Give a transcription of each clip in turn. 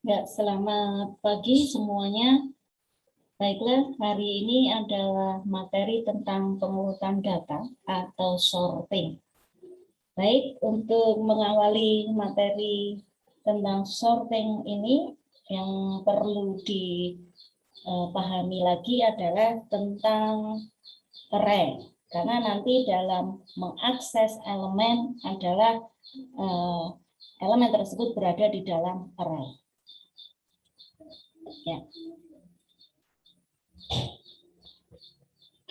Ya, selamat pagi semuanya. Baiklah, hari ini adalah materi tentang pengurutan data atau sorting. Baik, untuk mengawali materi tentang sorting ini, yang perlu dipahami lagi adalah tentang array. Karena nanti dalam mengakses elemen adalah elemen tersebut berada di dalam array. Ya.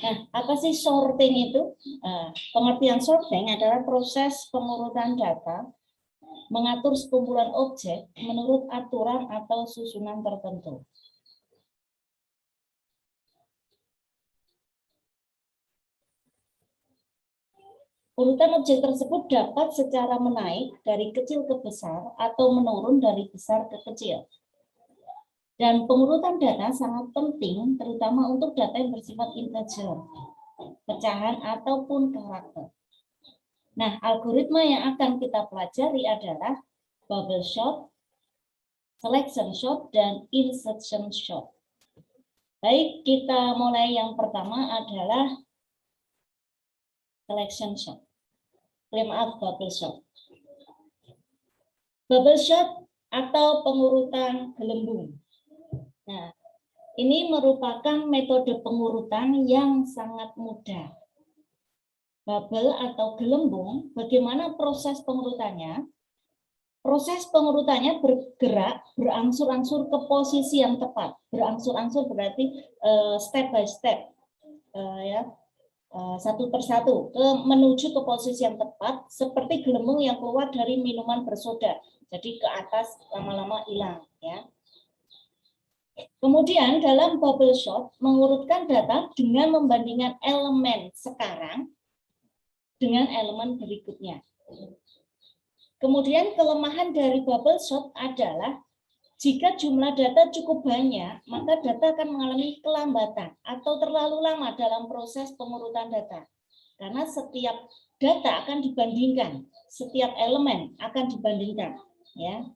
Nah, apa sih sorting itu? Pengertian sorting adalah proses pengurutan data, mengatur sekumpulan objek menurut aturan atau susunan tertentu. Urutan objek tersebut dapat secara menaik dari kecil ke besar atau menurun dari besar ke kecil. Dan pengurutan data sangat penting, terutama untuk data yang bersifat integer, pecahan ataupun karakter. Nah, algoritma yang akan kita pelajari adalah bubble sort, selection sort, dan insertion sort. Baik, kita mulai. Yang pertama adalah selection sort. Bubble sort. Bubble sort atau pengurutan gelembung. Nah, ini merupakan metode pengurutan yang sangat mudah. Bubble atau gelembung, bagaimana proses pengurutannya? Proses pengurutannya bergerak berangsur-angsur ke posisi yang tepat. Berangsur-angsur berarti step by step, satu persatu menuju ke posisi yang tepat, seperti gelembung yang keluar dari minuman bersoda. Jadi ke atas lama-lama hilang, ya. Kemudian dalam bubble sort mengurutkan data dengan membandingkan elemen sekarang dengan elemen berikutnya. Kemudian kelemahan dari bubble sort adalah jika jumlah data cukup banyak, maka data akan mengalami kelambatan atau terlalu lama dalam proses pengurutan data. Karena setiap data akan dibandingkan, setiap elemen akan dibandingkan, ya.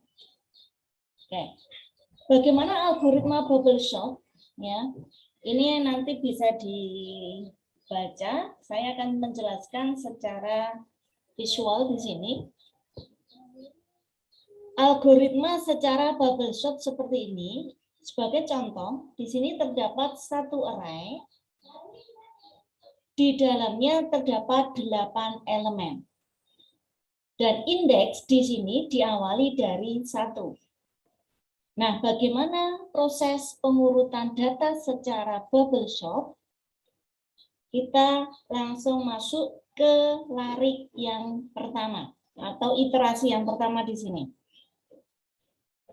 Oke. Bagaimana algoritma bubble sort? Ya, ini nanti bisa dibaca. Saya akan menjelaskan secara visual di sini. Algoritma secara bubble sort seperti ini. Sebagai contoh, di sini terdapat satu array. Di dalamnya terdapat 8 elemen. Dan indeks di sini diawali dari 1. Nah, bagaimana proses pengurutan data secara bubble sort? Kita langsung masuk ke larik yang pertama atau iterasi yang pertama di sini.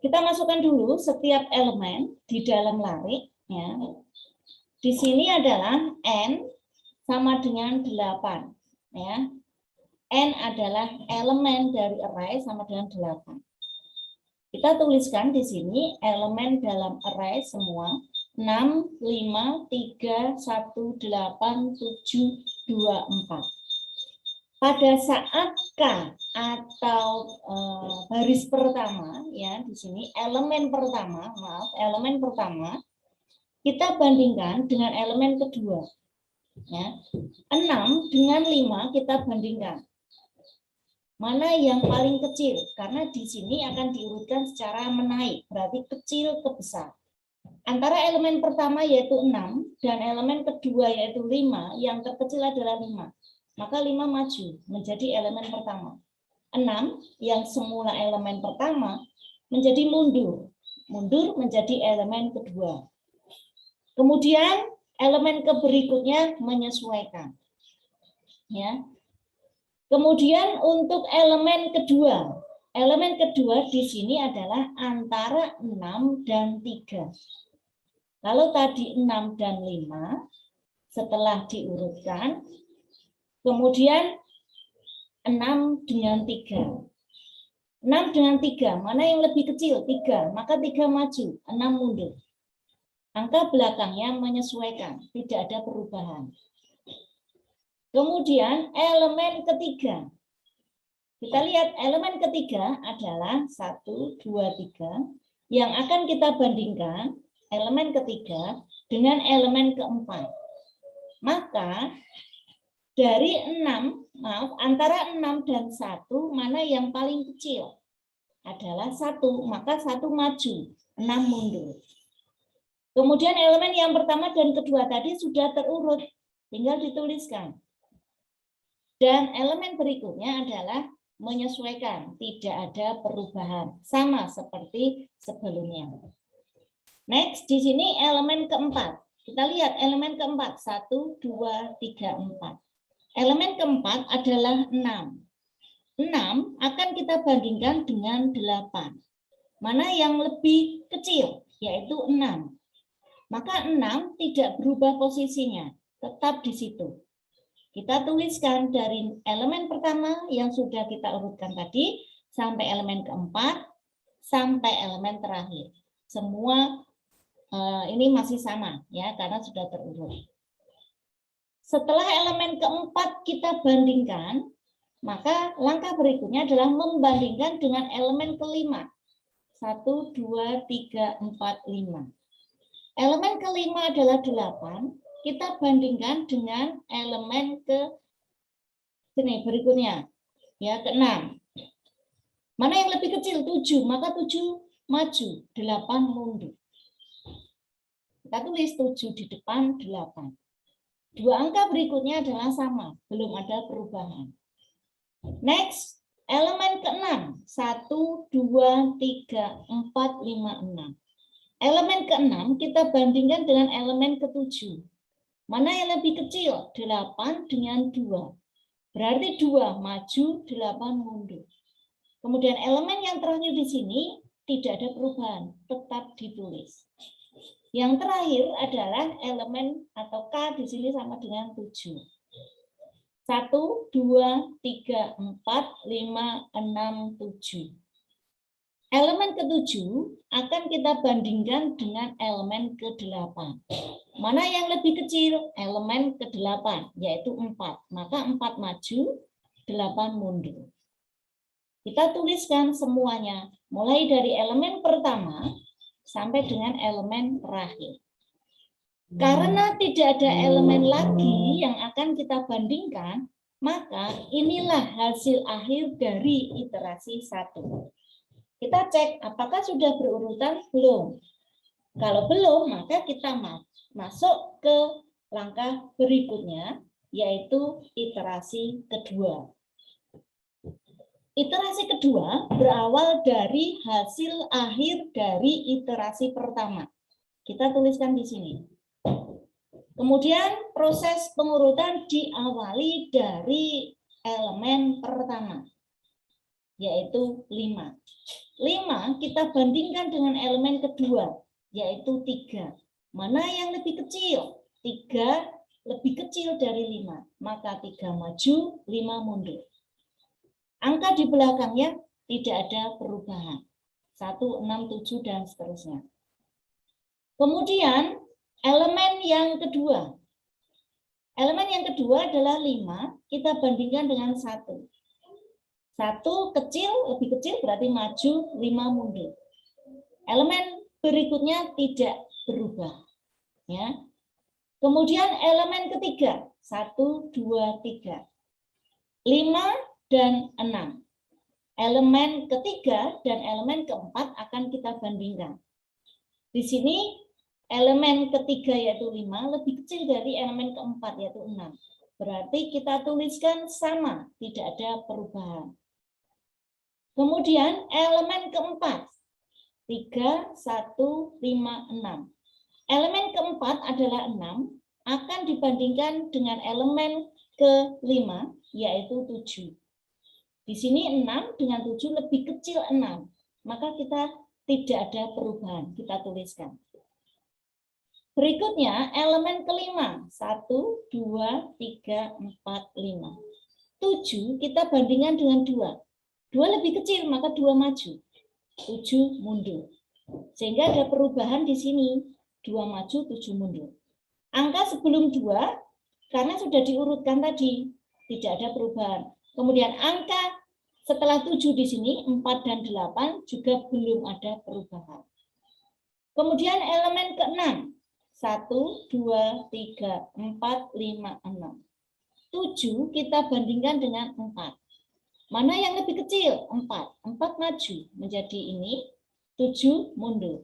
Kita masukkan dulu setiap elemen di dalam larik, ya. Di sini adalah n sama dengan 8, ya. N adalah elemen dari array sama dengan 8. Kita tuliskan di sini elemen dalam array semua 6, 5, 3, 1, 8, 7, 2, 4. Pada saat K atau baris pertama, ya, di sini elemen pertama, kita bandingkan dengan elemen kedua. Ya. 6 dengan 5 kita bandingkan. Mana yang paling kecil? Karena di sini akan diurutkan secara menaik, berarti kecil ke besar. Antara elemen pertama yaitu 6 dan elemen kedua yaitu 5, yang terkecil adalah 5. Maka 5 maju menjadi elemen pertama. 6 yang semula elemen pertama menjadi mundur menjadi elemen kedua. Kemudian elemen berikutnya menyesuaikan. Ya. Kemudian untuk elemen kedua di sini adalah antara 6 dan 3. Kalau tadi 6 dan 5, setelah diurutkan, kemudian 6 dengan 3. 6 dengan 3, mana yang lebih kecil? 3, maka 3 maju, 6 mundur. Angka belakangnya menyesuaikan, tidak ada perubahan. Kemudian elemen ketiga. Kita lihat elemen ketiga adalah 1, 2, 3. yang akan kita bandingkan elemen ketiga dengan elemen keempat. Maka dari antara 6 dan 1, mana yang paling kecil? Adalah 1, maka 1 maju, 6 mundur. Kemudian elemen yang pertama dan kedua tadi sudah terurut, tinggal dituliskan. Dan elemen berikutnya adalah menyesuaikan, tidak ada perubahan, sama seperti sebelumnya. Next, di sini elemen keempat. Kita lihat elemen keempat, 1, 2, 3, 4. Elemen keempat adalah 6. 6 akan kita bandingkan dengan 8. Mana yang lebih kecil, yaitu 6. Maka 6 tidak berubah posisinya, tetap di situ. Kita tuliskan dari elemen pertama yang sudah kita urutkan tadi, sampai elemen keempat, sampai elemen terakhir. Semua ini masih sama, ya, karena sudah terurut. Setelah elemen keempat kita bandingkan, maka langkah berikutnya adalah membandingkan dengan elemen kelima. 1, 2, 3, 4, 5. Elemen kelima adalah 8. Kita bandingkan dengan elemen berikutnya, ya, ke-6. Mana yang lebih kecil? 7, maka 7 maju, 8 mundur. Kita tulis 7 di depan 8. Dua angka berikutnya adalah sama, belum ada perubahan. Next, elemen ke-6, 1, 2, 3, 4, 5, 6. Elemen ke-6 kita bandingkan dengan elemen ke-7. Mana yang lebih kecil? 8 dengan 2. Berarti 2 maju, 8 mundur. Kemudian elemen yang terakhir di sini tidak ada perubahan, tetap ditulis. Yang terakhir adalah elemen atau K di sini sama dengan 7. 1, 2, 3, 4, 5, 6, 7. Elemen ke-7 akan kita bandingkan dengan elemen ke-8. Mana yang lebih kecil? Elemen ke-8, yaitu 4. Maka 4 maju, 8 mundur. Kita tuliskan semuanya, mulai dari elemen pertama sampai dengan elemen terakhir. Karena tidak ada elemen lagi yang akan kita bandingkan, maka inilah hasil akhir dari iterasi 1. Kita cek apakah sudah berurutan belum. Kalau belum, maka kita masuk ke langkah berikutnya, yaitu iterasi kedua. Iterasi kedua berawal dari hasil akhir dari iterasi pertama. Kita tuliskan di sini. Kemudian proses pengurutan diawali dari elemen pertama, yaitu 5. 5 kita bandingkan dengan elemen kedua, yaitu 3. Mana yang lebih kecil? 3 lebih kecil dari 5. Maka 3 maju, 5 mundur. Angka di belakangnya tidak ada perubahan. 1, 6, 7, dan seterusnya. Kemudian elemen yang kedua. Elemen yang kedua adalah 5, kita bandingkan dengan 1. 1 kecil, lebih kecil berarti maju, 5 mundur. Elemen berikutnya tidak berubah. Ya. Kemudian elemen ketiga, 1, 2, 3. 5 dan 6. Elemen ketiga dan elemen keempat akan kita bandingkan. Di sini elemen ketiga yaitu 5 lebih kecil dari elemen keempat yaitu 6. Berarti kita tuliskan sama, tidak ada perubahan. Kemudian elemen keempat, 3, 1, 5, 6. Elemen keempat adalah 6, akan dibandingkan dengan elemen ke-5, yaitu 7. Di sini 6 dengan 7 lebih kecil 6, maka kita tidak ada perubahan, kita tuliskan. Berikutnya elemen kelima, 1, 2, 3, 4, 5. 7 kita bandingkan dengan 2. 2 lebih kecil, maka 2 maju. 7 mundur. Sehingga ada perubahan di sini. 2 maju, 7 mundur. Angka sebelum 2, karena sudah diurutkan tadi, tidak ada perubahan. Kemudian angka setelah 7 di sini, 4 dan 8 juga belum ada perubahan. Kemudian elemen ke-6. 1, 2, 3, 4, 5, 6. 7 kita bandingkan dengan 4. Mana yang lebih kecil? 4. 4 maju menjadi ini, 7 mundur.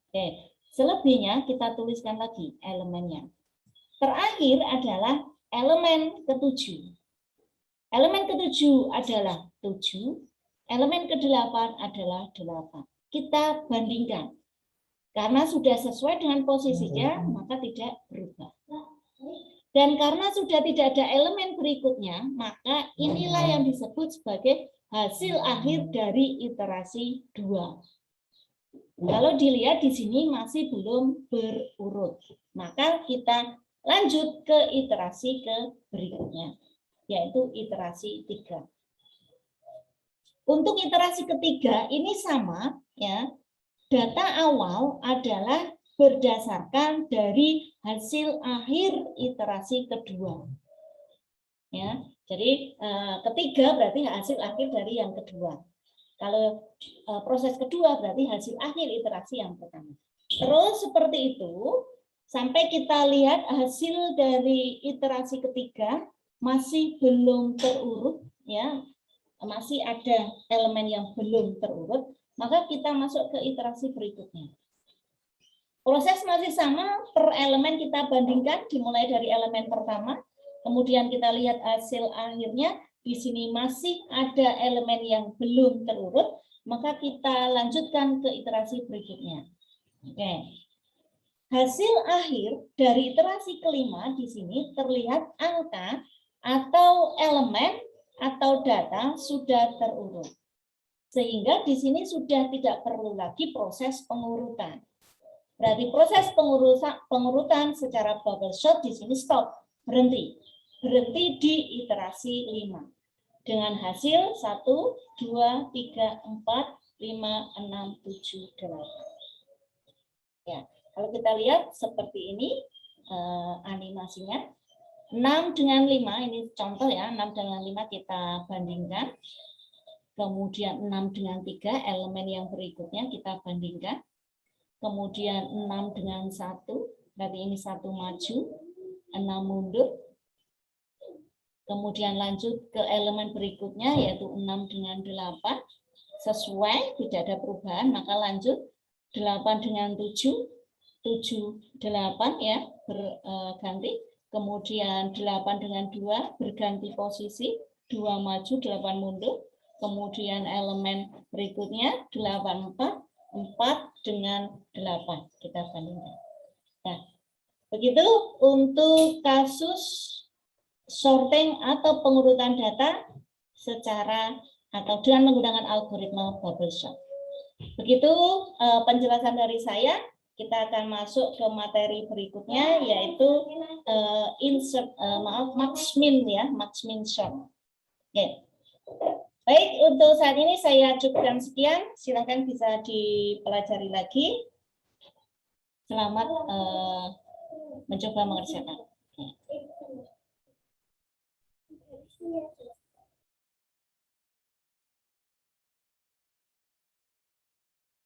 Oke, selebihnya kita tuliskan lagi elemennya. Terakhir adalah elemen ke-7. Elemen ke-7 adalah 7, elemen ke-8 adalah 8. Kita bandingkan. Karena sudah sesuai dengan posisinya, maka tidak berubah. Dan karena sudah tidak ada elemen berikutnya, maka inilah yang disebut sebagai hasil akhir dari iterasi 2. Kalau dilihat di sini masih belum berurut, maka kita lanjut ke iterasi ke berikutnya, yaitu iterasi 3. Untuk iterasi ketiga ini sama, ya. Data awal adalah berdasarkan dari hasil akhir iterasi kedua. Ya, jadi ketiga berarti hasil akhir dari yang kedua. Kalau proses kedua berarti hasil akhir iterasi yang pertama. Terus seperti itu sampai kita lihat hasil dari iterasi ketiga masih belum terurut, ya, masih ada elemen yang belum terurut. Maka kita masuk ke iterasi berikutnya. Proses masih sama, per elemen kita bandingkan, dimulai dari elemen pertama, kemudian kita lihat hasil akhirnya, di sini masih ada elemen yang belum terurut, maka kita lanjutkan ke iterasi berikutnya. Oke. Hasil akhir dari iterasi kelima di sini terlihat angka atau elemen atau data sudah terurut. Sehingga di sini sudah tidak perlu lagi proses pengurutan. Berarti proses pengurutan secara bubble sort di sini stop, berhenti. Berhenti di iterasi 5. Dengan hasil 1, 2, 3, 4, 5, 6, 7, 8. Ya, kalau kita lihat seperti ini animasinya. 6 dengan 5, ini contoh ya, 6 dengan 5 kita bandingkan. Kemudian 6 dengan 3, elemen yang berikutnya kita bandingkan. Kemudian 6 dengan 1, berarti ini 1 maju, 6 mundur. Kemudian lanjut ke elemen berikutnya, yaitu 6 dengan 8. Sesuai, tidak ada perubahan, maka lanjut 8 dengan 7, 7, 8 ya, berganti. Kemudian 8 dengan 2, berganti posisi, 2 maju, 8 mundur. Kemudian elemen berikutnya 8, 4 dengan 8 kita bandingkan. Nah, begitu untuk kasus sorting atau pengurutan data secara atau dengan menggunakan algoritma bubble sort. Begitu penjelasan dari saya. Kita akan masuk ke materi berikutnya, yaitu insert max-min ya, max-min sort. Oke. Baik, untuk saat ini saya cukupkan sekian. Silakan bisa dipelajari lagi. Selamat mencoba mengerjakan.